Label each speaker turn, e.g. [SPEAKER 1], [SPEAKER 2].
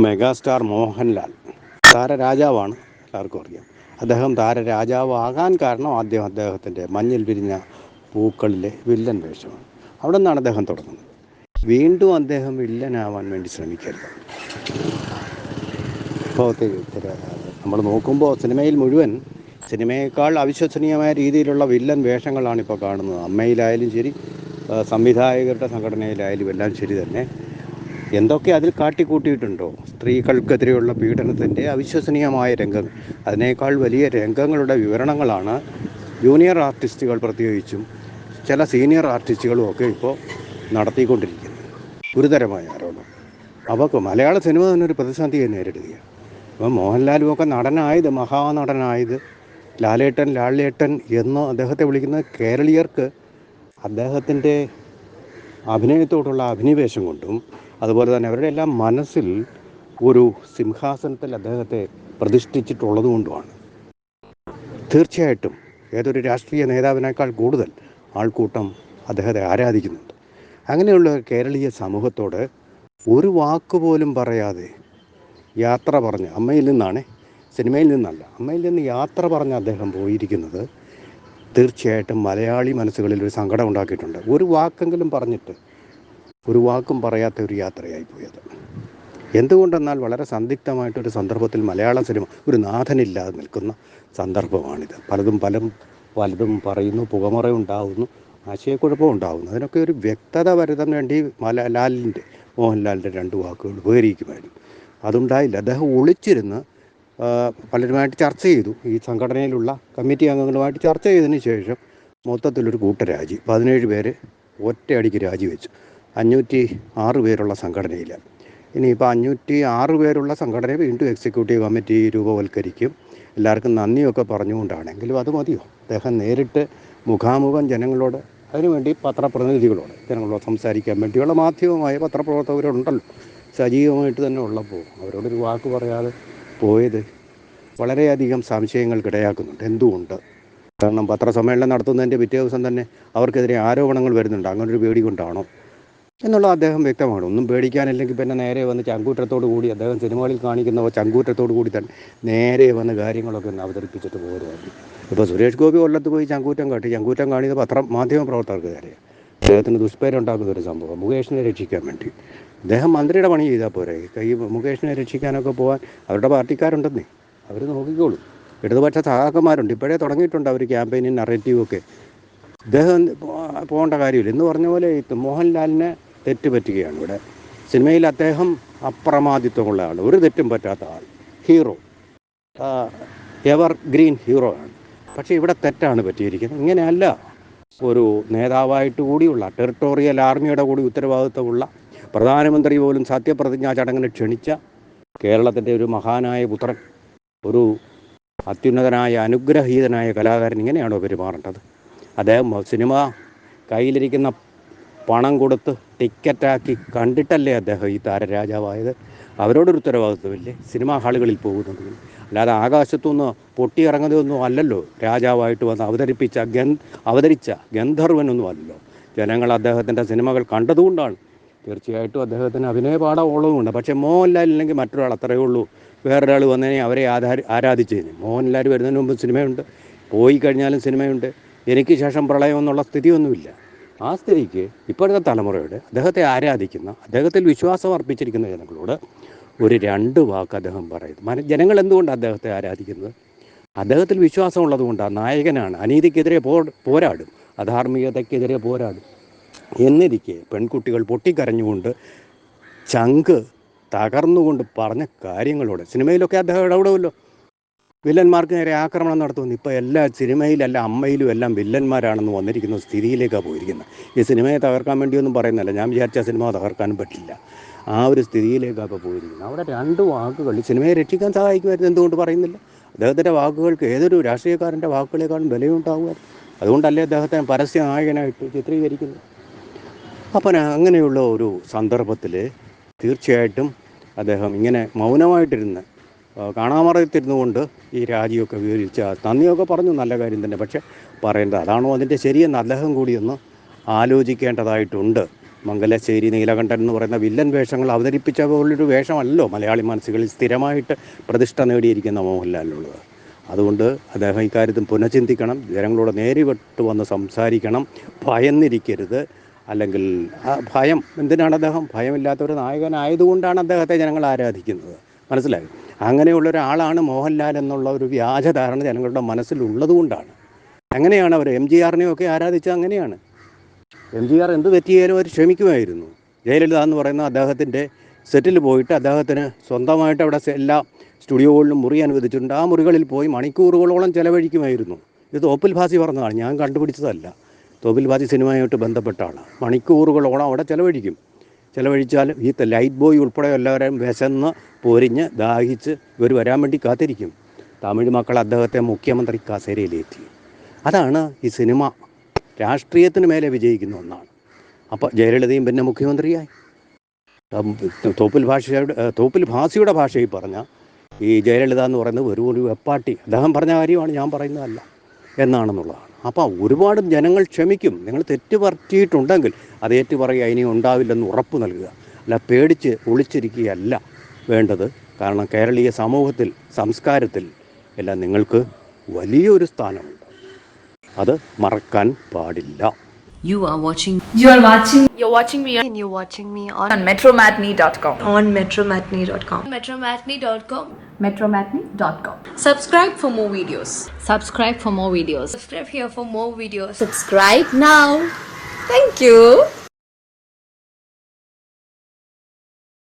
[SPEAKER 1] Megastar Mohanlal താരരാജാവാണ്, എല്ലാവർക്കും അറിയാം. അദ്ദേഹം താരരാജാവാകാൻ കാരണം അദ്ദേഹത്തിൻ്റെ മഞ്ഞിൽ വിരിഞ്ഞ പൂക്കളിലെ വില്ലൻ വേഷമാണ്. അവിടെ നിന്നാണ് അദ്ദേഹം തുടങ്ങുന്നത്. വീണ്ടും അദ്ദേഹം വില്ലനാവാൻ വേണ്ടി ശ്രമിക്കരുത്. ഇപ്പോൾ നമ്മൾ നോക്കുമ്പോൾ സിനിമയിൽ മുഴുവൻ സിനിമയേക്കാൾ അവിശ്വസനീയമായ രീതിയിലുള്ള വില്ലൻ വേഷങ്ങളാണ് ഇപ്പോൾ കാണുന്നത്. അമ്മയിലായാലും ശരി, സംവിധായകരുടെ സംഘടനയിലായാലും എല്ലാം ശരി തന്നെ. എന്തൊക്കെ അതിൽ കാട്ടിക്കൂട്ടിയിട്ടുണ്ടോ? സ്ത്രീകൾക്കെതിരെയുള്ള പീഡനത്തിൻ്റെ അവിശ്വസനീയമായ രംഗങ്ങൾ, അതിനേക്കാൾ വലിയ രംഗങ്ങളുടെ വിവരണങ്ങളാണ് ജൂനിയർ ആർട്ടിസ്റ്റുകൾ പ്രത്യേകിച്ചും ചില സീനിയർ ആർട്ടിസ്റ്റുകളും ഒക്കെ ഇപ്പോൾ നടത്തിക്കൊണ്ടിരിക്കുന്നത്. ഗുരുതരമായ ആരോപണം. അവർക്ക് മലയാള സിനിമ തന്നെ ഒരു പ്രതിസന്ധിയെ നേരിടുകയാണ്. അപ്പം മോഹൻലാലും ഒക്കെ നടനായത്, മഹാനടനായത്, ലാലേട്ടൻ എന്ന് അദ്ദേഹത്തെ വിളിക്കുന്നത് കേരളീയർക്ക് അദ്ദേഹത്തിൻ്റെ അഭിനയത്തോടുള്ള അഭിനിവേശം കൊണ്ടും അതുപോലെ തന്നെ അവരുടെ എല്ലാം മനസ്സിൽ ഒരു സിംഹാസനത്തിൽ അദ്ദേഹത്തെ പ്രതിഷ്ഠിച്ചിട്ടുള്ളത് കൊണ്ടുമാണ്. തീർച്ചയായിട്ടും ഏതൊരു രാഷ്ട്രീയ നേതാവിനേക്കാൾ കൂടുതൽ ആൾക്കൂട്ടം അദ്ദേഹത്തെ ആരാധിക്കുന്നുണ്ട്. അങ്ങനെയുള്ള കേരളീയ സമൂഹത്തോട് ഒരു വാക്കുപോലും പറയാതെ യാത്ര പറഞ്ഞ്, അമ്മയിൽ നിന്നാണ്, സിനിമയിൽ നിന്നല്ല, അമ്മയിൽ നിന്ന് യാത്ര പറഞ്ഞ് അദ്ദേഹം പോയിരിക്കുന്നത് തീർച്ചയായിട്ടും മലയാളി മനസ്സുകളിൽ ഒരു സങ്കടം ഉണ്ടാക്കിയിട്ടുണ്ട്. ഒരു വാക്കെങ്കിലും പറഞ്ഞിട്ട് ഒരു വാക്കും പറയാത്ത ഒരു യാത്രയായി പോയത്. എന്തുകൊണ്ടെന്നാൽ വളരെ സന്ദിഗ്ധമായിട്ടൊരു സന്ദർഭത്തിൽ മലയാള സിനിമ ഒരു നാഥനില്ലാതെ നിൽക്കുന്ന സന്ദർഭമാണിത്. പലതും പറയുന്നു, പുകമറ ഉണ്ടാകുന്നു, ആശയക്കുഴപ്പം ഉണ്ടാകുന്നു. അതിനൊക്കെ ഒരു വ്യക്തത വരുത്താൻ വേണ്ടി മോഹൻലാലിൻ്റെ 2 വാക്കുകൾ ഉപകരിക്കുമായിരുന്നു. അതുണ്ടായില്ല. അദ്ദേഹം ഒളിച്ചിരുന്ന് പലരുമായിട്ട് ചർച്ച ചെയ്തു. ഈ സംഘടനയിലുള്ള കമ്മിറ്റി അംഗങ്ങളുമായിട്ട് ചർച്ച ചെയ്തതിന് ശേഷം മൊത്തത്തിലൊരു കൂട്ടരാജി. 17 പേര് ഒറ്റയടിക്ക് രാജിവെച്ചു. 506 പേരുള്ള സംഘടനയിൽ. ഇനിയിപ്പോൾ 506 പേരുള്ള സംഘടനയെ വീണ്ടും എക്സിക്യൂട്ടീവ് കമ്മിറ്റി രൂപവൽക്കരിക്കും. എല്ലാവർക്കും നന്ദിയൊക്കെ പറഞ്ഞുകൊണ്ടാണെങ്കിലും അത് മതിയോ? അദ്ദേഹം നേരിട്ട് മുഖാമുഖം ജനങ്ങളോട്, അതിനുവേണ്ടി പത്രപ്രതിനിധികളോട്, ജനങ്ങളോട് സംസാരിക്കാൻ വേണ്ടിയുള്ള മാധ്യമമായ പത്രപ്രവർത്തകരുണ്ടല്ലോ സജീവമായിട്ട് തന്നെ ഉള്ളപ്പോൾ അവരോടൊരു വാക്ക് പറയാതെ പോയത് വളരെയധികം സംശയങ്ങൾക്കിടയാക്കുന്നുണ്ട്. എന്തുകൊണ്ട്? കാരണം പത്രസമ്മേളനം നടത്തുന്നതിൻ്റെ പിറ്റേ ദിവസം തന്നെ അവർക്കെതിരെ ആരോപണങ്ങൾ വരുന്നുണ്ട്. അങ്ങനൊരു പേടി കൊണ്ടാണോ എന്നുള്ളത് അദ്ദേഹം വ്യക്തമാണ്. ഒന്നും പേടിക്കാനില്ലെങ്കിൽ പിന്നെ നേരെ വന്ന് ചങ്കൂറ്റത്തോടു കൂടി, അദ്ദേഹം സിനിമകളിൽ കാണിക്കുന്ന ചങ്കൂറ്റത്തോടു കൂടി തന്നെ നേരെ വന്ന് കാര്യങ്ങളൊക്കെ ഒന്ന് അവതരിപ്പിച്ചിട്ട് പോരുമായിരുന്നു. ഇപ്പോൾ സുരേഷ് ഗോപി കൊല്ലത്ത് പോയി ചങ്കൂറ്റം കാണിയത് മാധ്യമ പ്രവർത്തകർക്ക് നേരെയാണ്. അദ്ദേഹത്തിന് ദുഷ്പേരുണ്ടാക്കുന്ന ഒരു സംഭവം, മുകേഷിനെ രക്ഷിക്കാൻ വേണ്ടി. അദ്ദേഹം മന്ത്രിയുടെ പണി ചെയ്താൽ പോരെ? ഈ മുകേഷിനെ രക്ഷിക്കാനൊക്കെ പോകാൻ അവരുടെ പാർട്ടിക്കാരുണ്ടെന്നേ, അവർ നോക്കിക്കോളും. ഇടതുപക്ഷ സഹാക്കന്മാരുണ്ട്, ഇപ്പോഴേ തുടങ്ങിയിട്ടുണ്ട് അവർ ക്യാമ്പയിനും നറേറ്റീവൊക്കെ. അദ്ദേഹം പോകേണ്ട കാര്യമില്ല. എന്ന് പറഞ്ഞ പോലെ മോഹൻലാലിനെ തെറ്റുപറ്റുകയാണ് ഇവിടെ. സിനിമയിൽ അദ്ദേഹം അപ്രമാദിത്വമുള്ള ആൾ, ഒരു തെറ്റും പറ്റാത്ത ആൾ, ഹീറോ, എവർ ഗ്രീൻ ഹീറോ ആണ്. പക്ഷേ ഇവിടെ തെറ്റാണ് പറ്റിയിരിക്കുന്നത്. ഇങ്ങനെയല്ല. ഒരു നേതാവായിട്ട് കൂടിയുള്ള, ടെറിട്ടോറിയൽ ആർമിയുടെ കൂടി ഉത്തരവാദിത്വമുള്ള, പ്രധാനമന്ത്രി പോലും സത്യപ്രതിജ്ഞാ ചടങ്ങിന് ക്ഷണിച്ച കേരളത്തിൻ്റെ ഒരു മഹാനായ പുത്രൻ, ഒരു അത്യുന്നതനായ അനുഗ്രഹീതനായ കലാകാരൻ ഇങ്ങനെയാണോ പെരുമാറേണ്ടത്? അദ്ദേഹം സിനിമ കയ്യിലിരിക്കുന്ന പണം കൊടുത്ത് ടിക്കറ്റാക്കി കണ്ടിട്ടല്ലേ അദ്ദേഹം ഈ താരരാജാവായത്? അവരോടൊരു ഉത്തരവാദിത്വമില്ലേ സിനിമാ ഹാളുകളിൽ പോകുന്നത്? അല്ലാതെ ആകാശത്തുനിന്ന് പൊട്ടിയിറങ്ങുന്നതൊന്നും അല്ലല്ലോ രാജാവായിട്ട് വന്ന് അവതരിച്ച ഗന്ധർവനൊന്നും അല്ലല്ലോ. ജനങ്ങൾ അദ്ദേഹത്തിൻ്റെ സിനിമകൾ കണ്ടതുകൊണ്ടാണ്. തീർച്ചയായിട്ടും അദ്ദേഹത്തിന് അഭിനയപാഠം ഉള്ളതുകൊണ്ട്. പക്ഷേ മോഹൻലാലില്ലെങ്കിൽ മറ്റൊരാൾ, അത്രയേ ഉള്ളൂ. വേറൊരാൾ വന്നതിനെ അവരെ ആരാധിച്ചതിന്. മോഹൻലാൽ വരുന്നതിന് മുമ്പ് സിനിമയുണ്ട്, പോയി കഴിഞ്ഞാലും സിനിമയുണ്ട്. എനിക്ക് ശേഷം പ്രളയം എന്നുള്ള സ്ഥിതിയൊന്നുമില്ല. ആ സ്ഥിതിക്ക് ഇപ്പോഴത്തെ തലമുറയോട്, അദ്ദേഹത്തെ ആരാധിക്കുന്ന, അദ്ദേഹത്തിൽ വിശ്വാസം അർപ്പിച്ചിരിക്കുന്ന ജനങ്ങളോട് ഒരു 2 വാക്ക് അദ്ദേഹം പറയുന്നു. ജനങ്ങൾ എന്തുകൊണ്ടാണ് അദ്ദേഹത്തെ ആരാധിക്കുന്നത്? അദ്ദേഹത്തിൽ വിശ്വാസമുള്ളത് കൊണ്ടാണ്. നായകനാണ്, അനീതിക്കെതിരെ പോരാടും, അധാർമികതയ്ക്കെതിരെ പോരാടും. എന്നിരിക്കെ പെൺകുട്ടികൾ പൊട്ടിക്കരഞ്ഞുകൊണ്ട്, ചങ്ക് തകർന്നുകൊണ്ട് പറഞ്ഞ കാര്യങ്ങളോട് സിനിമയിലൊക്കെ അദ്ദേഹം ഇടപെടുമല്ലോ. വില്ലന്മാർക്ക് നേരെ ആക്രമണം നടത്തുന്നു. ഇപ്പോൾ എല്ലാ സിനിമയിലെല്ലാം അമ്മയിലും എല്ലാം വില്ലന്മാരാണെന്ന് വന്നിരിക്കുന്ന സ്ഥിതിയിലേക്കാണ് പോയിരിക്കുന്നത്. ഈ സിനിമയെ തകർക്കാൻ വേണ്ടിയൊന്നും പറയുന്നില്ല. ഞാൻ വിചാരിച്ച സിനിമ തകർക്കാനും പറ്റില്ല. ആ ഒരു സ്ഥിതിയിലേക്കാണ് പോയിരിക്കുന്നത്. അവിടെ 2 വാക്കുകൾ സിനിമയെ രക്ഷിക്കാൻ സഹായിക്കുമായിരുന്നു. എന്തുകൊണ്ട് പറയുന്നില്ല? അദ്ദേഹത്തിൻ്റെ വാക്കുകൾക്ക് ഏതൊരു രാഷ്ട്രീയക്കാരൻ്റെ വാക്കുകളെക്കാളും വിലയുണ്ടാകുമായിരുന്നു. അതുകൊണ്ടല്ലേ അദ്ദേഹത്തെ പരസ്യ നായകനായിട്ട് ചിത്രീകരിക്കുന്നത്. അപ്പം അങ്ങനെയുള്ള ഒരു സന്ദർഭത്തിൽ തീർച്ചയായിട്ടും അദ്ദേഹം ഇങ്ങനെ മൗനമായിട്ടിരുന്ന്, കാണാമറയത്തിരുന്നു കൊണ്ട് ഈ രാജിയൊക്കെ വിവരിച്ച നന്ദിയൊക്കെ പറഞ്ഞു, നല്ല കാര്യം തന്നെ. പക്ഷേ പറയേണ്ടത് അതാണോ അതിൻ്റെ ശരിയെന്ന് അദ്ദേഹം കൂടി ഒന്ന് ആലോചിക്കേണ്ടതായിട്ടുണ്ട്. മംഗലശ്ശേരി നീലകണ്ഠൻ എന്ന് പറയുന്ന വില്ലൻ വേഷങ്ങൾ അവതരിപ്പിച്ച പോലൊരു വേഷമല്ലോ മലയാളി മനസ്സുകളിൽ സ്ഥിരമായിട്ട് പ്രതിഷ്ഠ നേടിയിരിക്കുന്ന മോഹൻലാലിനുള്ളത്. അതുകൊണ്ട് അദ്ദേഹം ഇക്കാര്യത്തിൽ പുനഃചിന്തിക്കണം, ജനങ്ങളോട് നേരിട്ട് വന്ന് സംസാരിക്കണം, ഭയന്നിരിക്കരുത്. അല്ലെങ്കിൽ ഭയം എന്തിനാണ് അദ്ദേഹം ഭയമില്ലാത്ത ഒരു നായകനായതുകൊണ്ടാണ് അദ്ദേഹത്തെ ജനങ്ങൾ ആരാധിക്കുന്നത്. മനസ്സിലായി? അങ്ങനെയുള്ള ഒരാളാണ് മോഹൻലാൽ എന്നുള്ള ഒരു വ്യാജധാരണ ജനങ്ങളുടെ മനസ്സിലുള്ളതുകൊണ്ടാണ്. അങ്ങനെയാണ് അവർ MGR ഒക്കെ ആരാധിച്ചത്. അങ്ങനെയാണ് MGR എന്ത് തെറ്റിയാലും അവർ ക്ഷമിക്കുമായിരുന്നു. ജയലളിത എന്ന് പറയുന്ന അദ്ദേഹത്തിൻ്റെ സെറ്റിൽ പോയിട്ട് അദ്ദേഹത്തിന് സ്വന്തമായിട്ട് അവിടെ എല്ലാ സ്റ്റുഡിയോകളിലും മുറി അനുവദിച്ചിട്ടുണ്ട്. ആ മുറികളിൽ പോയി മണിക്കൂറുകളോളം ചിലവഴിക്കുമായിരുന്നു. ഇത് തോപ്പിൽ ഭാസി പറഞ്ഞതാണ്, ഞാൻ കണ്ടുപിടിച്ചതല്ല. തോപ്പിൽ ഭാസി സിനിമയുമായിട്ട് ബന്ധപ്പെട്ട ആളാണ്. മണിക്കൂറുകളോളം അവിടെ ചിലവഴിച്ചാൽ ഈ ലൈറ്റ് ബോയ് ഉൾപ്പെടെ എല്ലാവരെയും വിശന്ന് പൊരിഞ്ഞ് ദാഹിച്ച് ഇവർ വരാൻ വേണ്ടി കാത്തിരിക്കും. തമിഴ് മക്കൾ അദ്ദേഹത്തെ മുഖ്യമന്ത്രി കസേരയിലേറ്റി. അതാണ് ഈ സിനിമ രാഷ്ട്രീയത്തിന് മേലെ വിജയിക്കുന്ന ഒന്നാണ്. അപ്പോൾ ജയലളിതയും പിന്നെ മുഖ്യമന്ത്രിയായി. തോപ്പിൽ ഭാസിയുടെ ഭാഷയിൽ പറഞ്ഞ ഈ ജയലളിത എന്ന് പറയുന്നത് ഒരു വെപ്പാട്ടി, അദ്ദേഹം പറഞ്ഞ കാര്യമാണ്, ഞാൻ പറയുന്നതല്ല എന്നാണെന്നുള്ളതാണ്. അപ്പോൾ ഒരുപാട് ജനങ്ങൾ ക്ഷമിക്കും. നിങ്ങൾ തെറ്റ് പറ്റിയിട്ടുണ്ടെങ്കിൽ അത് ഏറ്റു പറയുക, ഇനി ഉണ്ടാവില്ലെന്ന് ഉറപ്പ് നൽകുക. അല്ല പേടിച്ച് ഒളിച്ചിരിക്കുകയല്ല വേണ്ടത്. കാരണം കേരളീയ സമൂഹത്തിൽ, സംസ്കാരത്തിൽ എല്ലാം നിങ്ങൾക്ക് വലിയൊരു സ്ഥാനമുണ്ട്. അത് മറക്കാൻ പാടില്ല.
[SPEAKER 2] You're watching
[SPEAKER 3] me and you're watching me
[SPEAKER 2] on metromatney.com.
[SPEAKER 3] on metromatney.com.
[SPEAKER 2] metromatney.com.
[SPEAKER 3] Subscribe for more videos.
[SPEAKER 2] Subscribe for more videos.
[SPEAKER 3] Subscribe here for more videos.
[SPEAKER 4] Subscribe now. Thank you.